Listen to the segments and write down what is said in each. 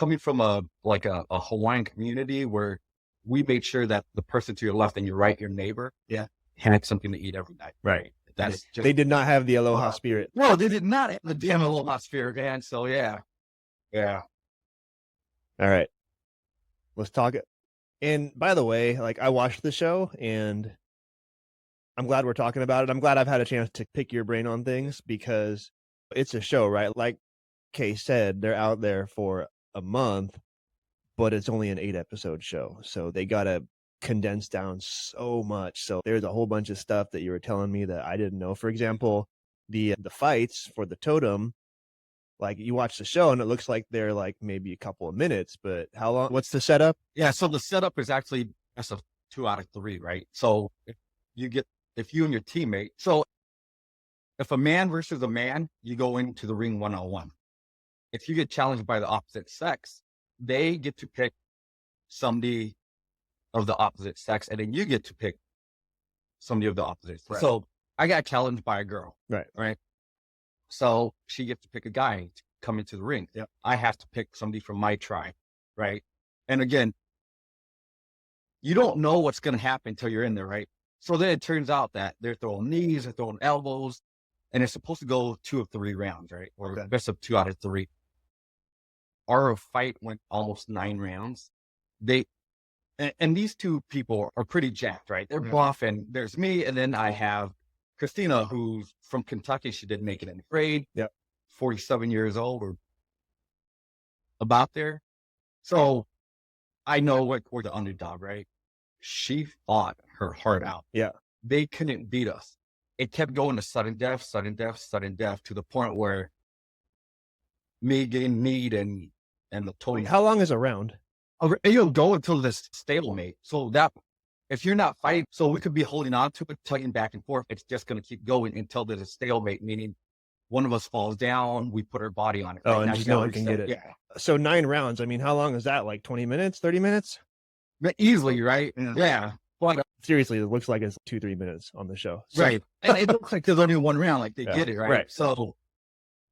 coming from a Hawaiian community where we made sure that the person to your left and your right, your neighbor, had something to eat every night. Right. That's just, they did not have the aloha spirit. No, they did not have the damn aloha spirit, man. So yeah. All right, let's talk. And by the way, like, I watched the show and I'm glad we're talking about it. I'm glad I've had a chance to pick your brain on things because it's a show, right? Like Kay said, they're out there for a month, but it's only an 8-episode show. So they got to condense down so much. So there's a whole bunch of stuff that you were telling me that I didn't know. For example, the fights for the totem, like, you watch the show and it looks like they're like maybe a couple of minutes, but how long? What's the setup? Yeah. So the setup is actually, that's a 2 out of 3, right? So if you and your teammate, so if a man versus a man, you go into the ring 1-on-1. If you get challenged by the opposite sex, they get to pick somebody of the opposite sex, and then you get to pick somebody of the opposite sex. Right. So I got challenged by a girl. Right. So she gets to pick a guy to come into the ring. Yep. I have to pick somebody from my tribe. Right. And again, you don't know what's going to happen until you're in there. Right. So then it turns out that they're throwing knees, they're throwing elbows, and it's supposed to go 2 of 3 rounds. Right. Or best of 2 out of 3. Our fight went almost 9 rounds. And these 2 people are pretty jacked, right? They're buff, and there's me, and then I have Christina, who's from Kentucky. She didn't make it in the grade. 47 years old or about there. So I know we're the underdog, right? She fought her heart out. Yeah. They couldn't beat us. It kept going to sudden death to the point where me getting kneed and the total. How long is a round? You'll go until this stalemate. So that if you're not fighting, so we could be holding on to it, tugging back and forth. It's just going to keep going until there's a stalemate, meaning one of us falls down, we put our body on it. Right? And no one can get it. Yeah. So 9 rounds. I mean, how long is that? Like 20 minutes, 30 minutes? Easily, right? Yeah. But seriously, it looks like it's 2-3 minutes on the show. So, right. And it looks like there's only one round, like they get it, right? So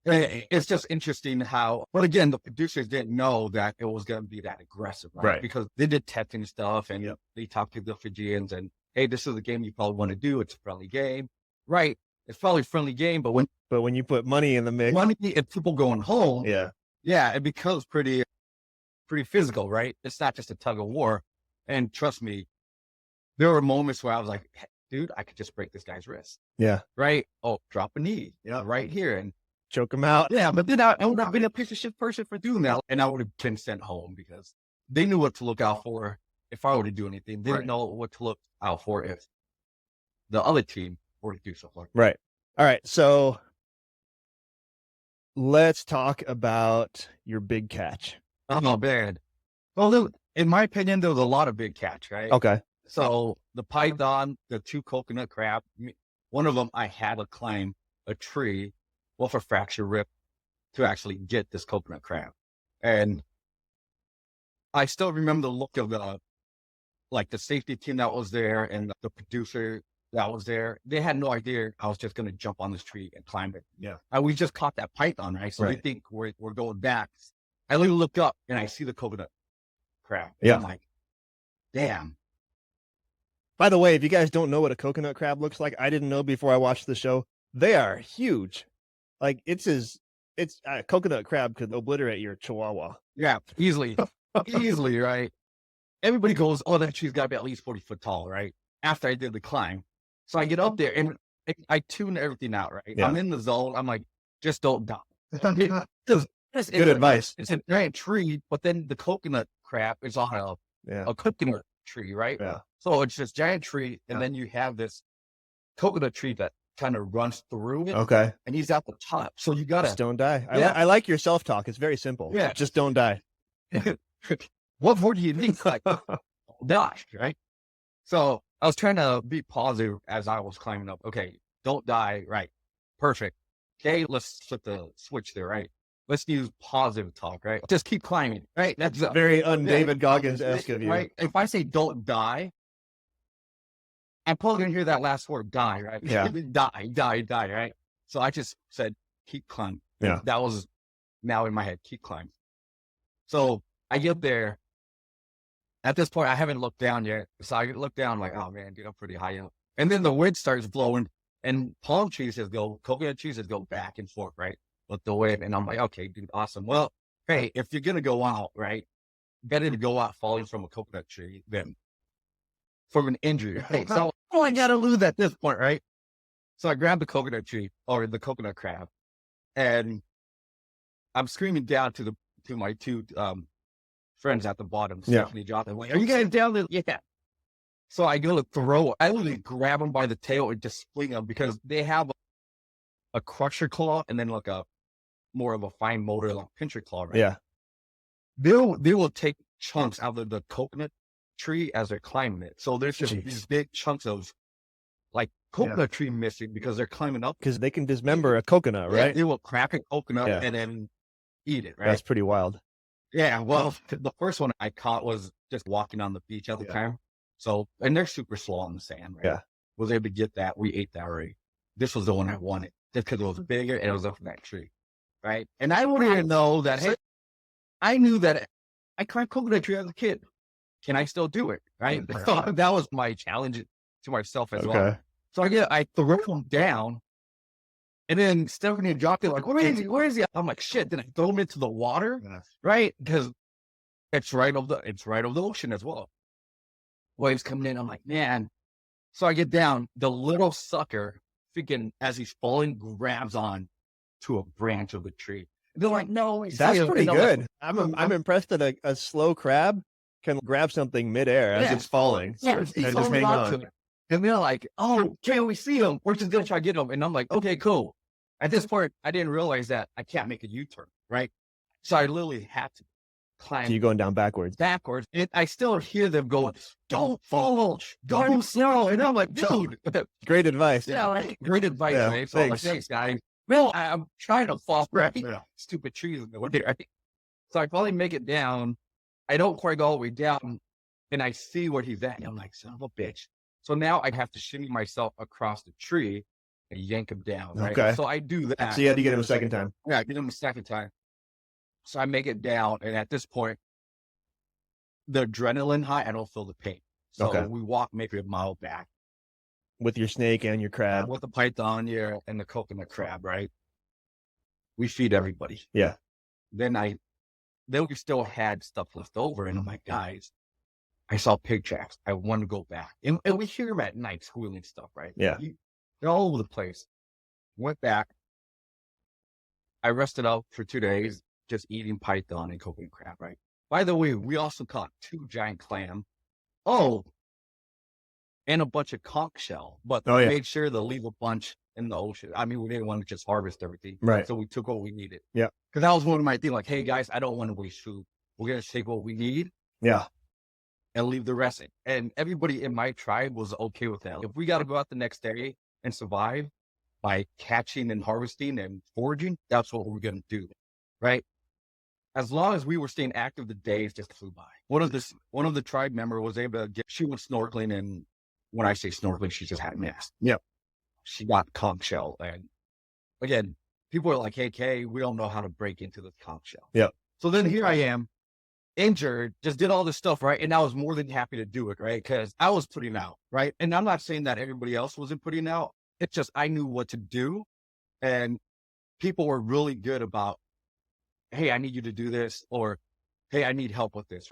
it's just interesting how, but again, the producers didn't know that it was going to be that aggressive, right? Because they did testing stuff and they talked to the Fijians and, hey, this is a game you probably want to do. It's a friendly game, right? It's probably a friendly game, but when you put money in the mix, money and people going home, it becomes pretty physical, right? It's not just a tug of war. And trust me, there were moments where I was like, dude, I could just break this guy's wrist. Yeah. Right. Oh, drop a knee. Yeah. Right here. And choke him out. Yeah. But then I would have been a piece of shit person for doing that. And I would have been sent home because they knew what to look out for if I were to do anything. They didn't know what to look out for if the other team were to do something. Right. All right. So let's talk about your big catch. Oh, man. Well, in my opinion, there was a lot of big catch, right? Okay. So the python, the 2 coconut crab, one of them, I had to climb a tree with a fractured rib to actually get this coconut crab. And I still remember the look of the safety team that was there and the producer that was there. They had no idea I was just going to jump on this tree and climb it. Yeah. And we just caught that python, right? So they think we're going back. I literally look up and I see the coconut crab. Yeah. I'm like, damn. By the way, if you guys don't know what a coconut crab looks like, I didn't know before I watched the show. They are huge. Like it's a coconut crab could obliterate your chihuahua. Yeah, easily, easily, right? Everybody goes, oh, that tree's got to be at least 40 foot tall, right? After I did the climb. So I get up there and I tune everything out, right? Yeah. I'm in the zone. I'm like, just don't die. That's good advice. It's a giant tree, but then the coconut crab is on a coconut tree, right? Yeah. So it's this giant tree, and then you have this coconut tree that kind of runs through it. Okay. And he's at the top. So you got to... Just don't die. I like your self-talk. It's very simple. Yeah. Just don't die. What more do you need? Like, die, right? So I was trying to be positive as I was climbing up. Okay, don't die. Right. Perfect. Okay, let's flip the switch there, right? Let's use positive talk, right? Just keep climbing, right? That's very David Goggins-esque of you. Right? If I say don't die, I'm probably going to hear that last word, die, right? Yeah. die, right? So I just said, keep climbing. Yeah. That was now in my head, keep climbing. So I get there. At this point, I haven't looked down yet. So I look down like, oh man, dude, I'm pretty high up. And then the wind starts blowing and palm trees coconut trees go back and forth, right? With the wind. And I'm like, okay, dude, awesome. Well, hey, if you're going to go out, right, better to go out falling from a coconut tree than from an injury. Right? So, I got to lose at this point, right? So I grabbed the coconut tree or the coconut crab and I'm screaming down to my two, friends at the bottom, Stephanie, Jonathan, like, are you guys down there? Yeah. So I go to throw, I literally grab them by the tail and just fling them because they have a crusher claw and then like a more of a fine motor, like pincher claw, right? Yeah. They will take chunks out of the coconut tree as they're climbing it. So there's just these big chunks of like coconut tree missing because they're climbing up. Because they can dismember a coconut, right? They will crack a coconut and then eat it, right? That's pretty wild. Yeah, well, the first one I caught was just walking on the beach at the time. So, and they're super slow on the sand, right? Yeah. Was able to get that. We ate that already. This was the one I wanted just because it was bigger and it was up in that tree, right? And I wouldn't even know that, hey, I knew that I climbed coconut tree as a kid. Can I still do it, right? So that was my challenge to myself as well. So I throw them down. And then Stephanie dropped it like, where is he? I'm like, shit. Then I throw him into the water, right? Because it's right over the ocean as well. Waves coming in. I'm like, man. So I get down. The little sucker, freaking, as he's falling, grabs on to a branch of the tree. And they're like, no. That's pretty good. Like, I'm impressed that a slow crab can grab something midair as it's falling. Yeah, and just hang on. And they're like, oh, can we see him? We're just going to try to get him. And I'm like, okay, cool. At this point, I didn't realize that I can't make a U-turn, right? So I literally had to climb. So you're going down backwards. And I still hear them going, don't fall, don't slow. And I'm like, dude. Great advice. Yeah, great advice, right? So I'm like, thanks, guys. Well, I'm trying to fall, right? Yeah. Stupid trees in the way, right? So I finally make it down. I don't quite go all the way down. And I see where he's at. And I'm like, son of a bitch. So now I have to shimmy myself across the tree and yank him down, right? Okay. So I do that. So you had to get him a second time. Yeah, I get him a second time. So I make it down, and at this point, the adrenaline high, I don't feel the pain. So we walk maybe a mile back. With your snake and your crab. With the python here and the coconut crab, right? We feed everybody. Yeah. Then we still had stuff left over, and I'm like, guys, I saw pig tracks. I want to go back. And we hear them at night squealing stuff, right? Yeah. They're all over the place. Went back. I rested out for 2 days, just eating python and coconut crab, right? By the way, we also caught 2 giant clam. Oh, and a bunch of conch shell. But we made sure to leave a bunch in the ocean. I mean, we didn't want to just harvest everything. Right. So we took what we needed. Yeah. Because that was one of my things, like, hey, guys, I don't want to waste food. We're going to take what we need. Yeah. And leave the rest in. And everybody in my tribe was okay with that. If we got to go out the next day and survive by catching and harvesting and foraging, that's what we're going to do, right? As long as we were staying active, the days just flew by. One of the tribe member was able to she went snorkeling, and when I say snorkeling, she just had a mask. Yep. She got conch shell. And again, people are like, hey, Kay, we don't know how to break into the conch shell. Yep. So then here I am, injured, just did all this stuff, right? And I was more than happy to do it, right? Because I was putting out, right? And I'm not saying that everybody else wasn't putting out. It's just I knew what to do. And people were really good about, hey, I need you to do this, or hey, I need help with this.